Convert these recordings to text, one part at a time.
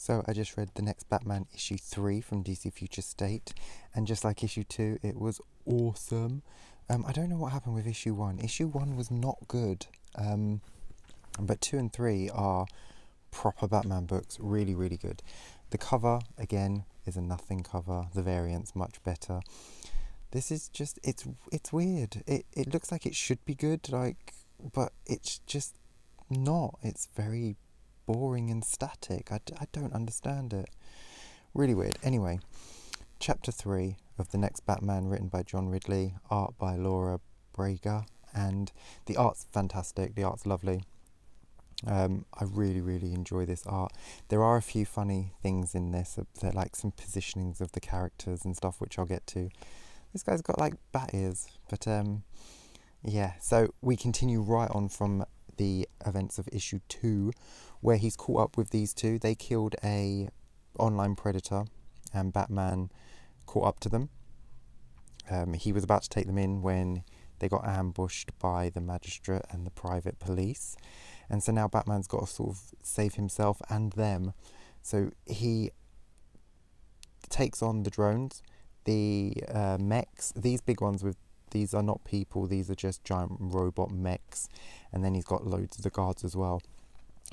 So I just read the next Batman issue 3 from DC Future State, and just like issue 2, it was awesome. I don't know what happened with issue 1. Issue 1 was not good, but 2 and 3 are proper Batman books, really, really good. The cover, again, is a nothing cover. The variant's much better. This is just, it's weird. It looks like it should be good, but it's just not. It's very boring and static. I don't understand it. Really weird. Anyway, chapter 3 of the next Batman, written by John Ridley, art by Laura Braga, and the art's fantastic. The art's lovely. I really, really enjoy this art. There are a few funny things in this. They're like some positionings of the characters and stuff, which I'll get to. This guy's got like bat ears, but yeah. So we continue right on from the events of issue 2, where he's caught up with these two. They killed a online predator, and Batman caught up to them. He was about to take them in when they got ambushed by the magistrate and the private police. And so now Batman's got to sort of save himself and them. So he takes on the drones, the mechs, these big ones these are not people, these are just giant robot mechs. And then he's got loads of the guards as well.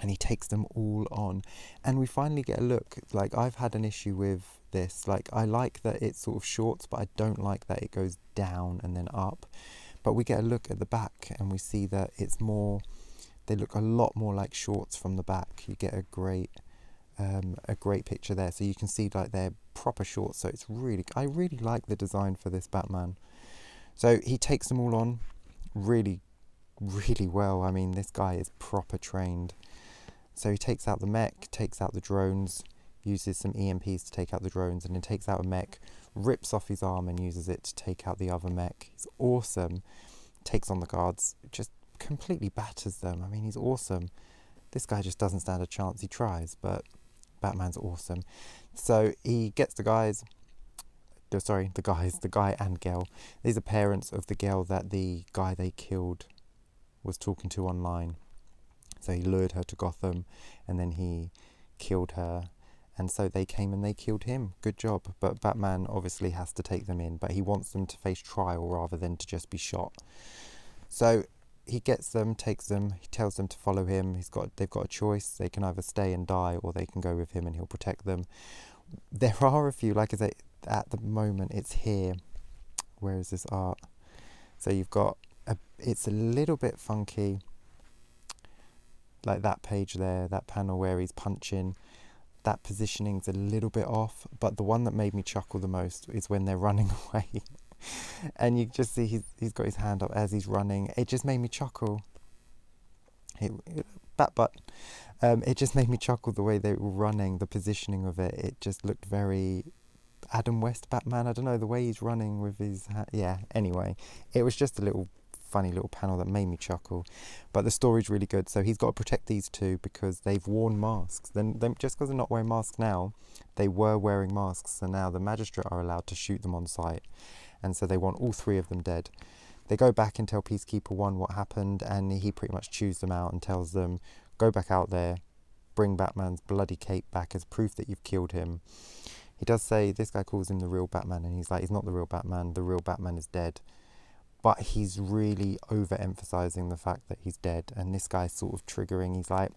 And he takes them all on. And we finally get a look. Like, I've had an issue with this. Like, I like that it's sort of shorts, but I don't like that it goes down and then up. But we get a look at the back and we see that it's more, they look a lot more like shorts from the back. You get a great picture there. So you can see like they're proper shorts. So it's really, I really like the design for this Batman. So he takes them all on really, really well. I mean, this guy is proper trained. So he takes out the mech, takes out the drones, uses some EMPs to take out the drones, and then takes out a mech, rips off his arm and uses it to take out the other mech. He's awesome. Takes on the guards, just completely batters them. I mean, he's awesome. This guy just doesn't stand a chance. He tries, but Batman's awesome. So he gets the guy and girl. These are parents of the girl that the guy they killed was talking to online. So he lured her to Gotham, and then he killed her. And so they came and they killed him. Good job. But Batman obviously has to take them in, but he wants them to face trial rather than to just be shot. So he gets them, takes them, he tells them to follow him. They've got a choice. They can either stay and die, or they can go with him and he'll protect them. There are a few, like I say, at the moment it's here. Where is this art? So you've got, it's a little bit funky. Like that page there, that panel where he's punching, that positioning's a little bit off, but the one that made me chuckle the most is when they're running away. And you just see he's got his hand up as he's running. It just made me chuckle. It just made me chuckle the way they were running, the positioning of it. It just looked very Adam West Batman. I don't know, the way he's running with his hand. Yeah, anyway, it was just a little funny little panel that made me chuckle. But the story's really good. So he's got to protect these two because they've worn masks. Then just because they're not wearing masks now, they were wearing masks. So now the magistrate are allowed to shoot them on sight. And so they want all three of them dead. They go back and tell Peacekeeper 1 what happened, and he pretty much chews them out and tells them, go back out there, bring Batman's bloody cape back as proof that you've killed him. He does say, this guy calls him the real Batman, and he's like, he's not the real Batman is dead. But he's really overemphasizing the fact that he's dead, and this guy's sort of triggering. He's like,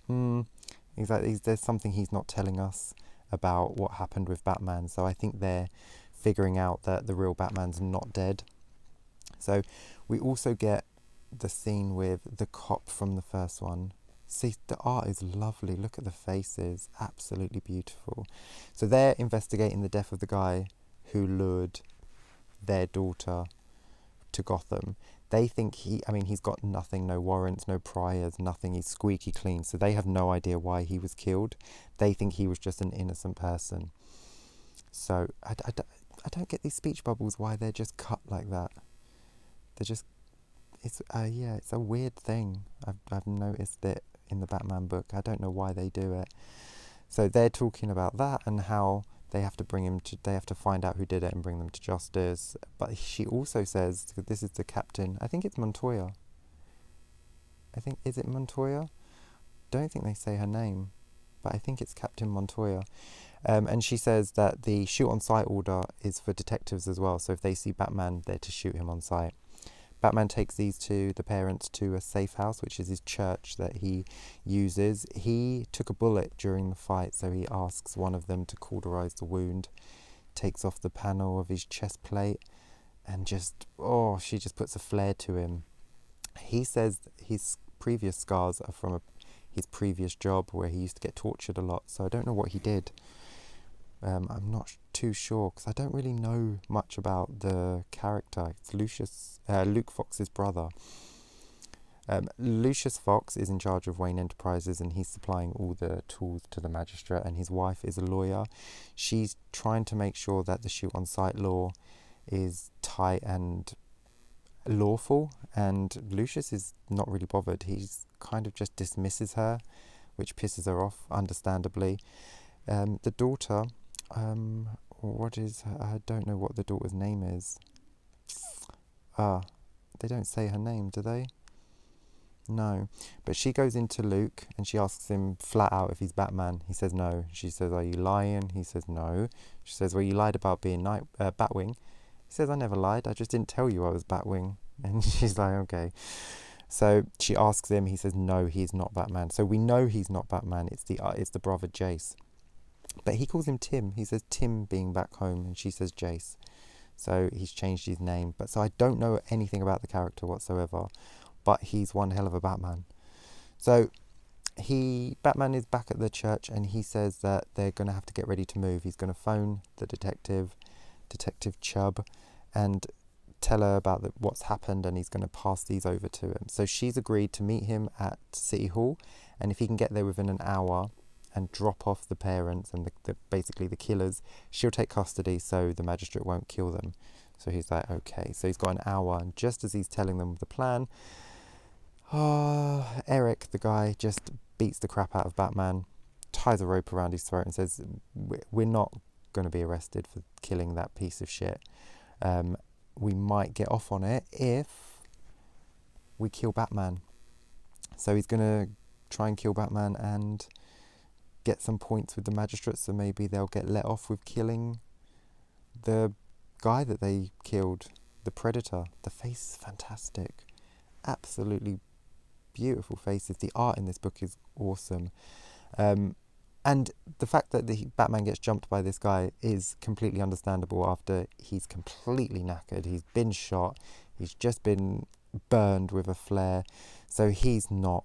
there's something he's not telling us about what happened with Batman. So I think they're figuring out that the real Batman's not dead. So we also get the scene with the cop from the first one. See, the art is lovely. Look at the faces, absolutely beautiful. So they're investigating the death of the guy who lured their daughter to Gotham. They think he's got nothing, no warrants, no priors, nothing. He's squeaky clean. So they have no idea why he was killed. They think he was just an innocent person. So I don't get these speech bubbles, why they're just cut like that. They're just, it's a weird thing. I've noticed it in the Batman book. I don't know why they do it. So they're talking about that and how they have to find out who did it and bring them to justice. But she also says, this is the captain, I think it's Montoya. Is it Montoya? Don't think they say her name. but I think it's Captain Montoya. And she says that the shoot on sight order is for detectives as well. So if they see Batman, they're to shoot him on sight. Batman takes the parents to a safe house, which is his church that he uses. He took a bullet during the fight, so he asks one of them to cauterize the wound, takes off the panel of his chest plate, and she just puts a flare to him. He says his previous scars are from his previous job where he used to get tortured a lot, so I don't know what he did. I'm not too sure because I don't really know much about the character. It's Luke Fox's brother. Lucius Fox is in charge of Wayne Enterprises and he's supplying all the tools to the magistrate, and his wife is a lawyer. She's trying to make sure that the shoot on sight law is tight and lawful, and Lucius is not really bothered. He's kind of just dismisses her, which pisses her off, understandably. The daughter, I don't know what the daughter's name is. They don't say her name, do they? No. But she goes into Luke and she asks him flat out if he's Batman. He says no. She says, "Are you lying?" He says no. She says, "Well, you lied about being Batwing." He says, "I never lied. I just didn't tell you I was Batwing." And she's like, "Okay." So she asks him. He says, "No, he's not Batman." So we know he's not Batman. It's the brother Jace. But he calls him Tim. He says Tim being back home, and she says Jace. So he's changed his name. But so I don't know anything about the character whatsoever. But he's one hell of a Batman. So Batman is back at the church, and he says that they're going to have to get ready to move. He's going to phone the Detective Chubb, and tell her about what's happened, and he's going to pass these over to him. So she's agreed to meet him at City Hall, and if he can get there within an hour and drop off the parents and basically the killers, she'll take custody so the magistrate won't kill them. So he's like, okay. So he's got an hour, and just as he's telling them the plan, Eric, the guy, just beats the crap out of Batman, ties a rope around his throat and says, "We're not going to be arrested for killing that piece of shit. We might get off on it if we kill Batman." So he's going to try and kill Batman and get some points with the magistrates, so maybe they'll get let off with killing the guy that they killed, the Predator. The face is fantastic. Absolutely beautiful faces. The art in this book is awesome. And the fact that the Batman gets jumped by this guy is completely understandable after he's completely knackered. He's been shot. He's just been burned with a flare. So he's not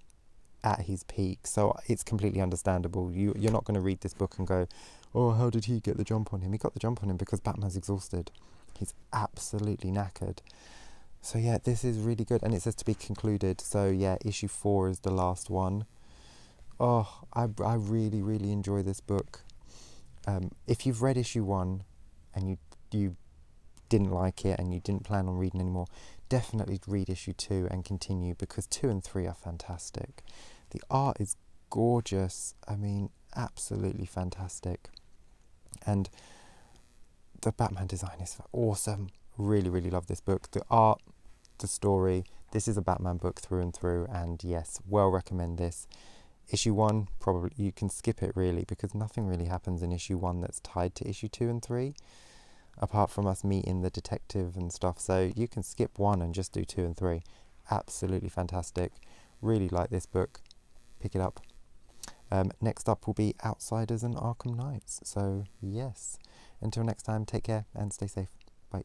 at his peak. So it's completely understandable. You're not going to read this book and go, "Oh, how did he get the jump on him?" He got the jump on him because Batman's exhausted. He's absolutely knackered. So yeah, this is really good. And it says to be concluded. So yeah, issue 4 is the last one. Oh, I really, really enjoy this book. If you've read issue 1 and you didn't like it and you didn't plan on reading anymore, definitely read issue 2 and continue, because 2 and 3 are fantastic. The art is gorgeous. I mean, absolutely fantastic. And the Batman design is awesome. Really, really love this book. The art, the story. This is a Batman book through and through, and yes, well recommend this. Issue 1, probably you can skip it really, because nothing really happens in issue 1 that's tied to issue 2 and 3, apart from us meeting the detective and stuff. So you can skip 1 and just do 2 and 3. Absolutely fantastic. Really like this book. Pick it up. Next up will be Outsiders and Arkham Knights. So yes, until next time, take care and stay safe. Bye.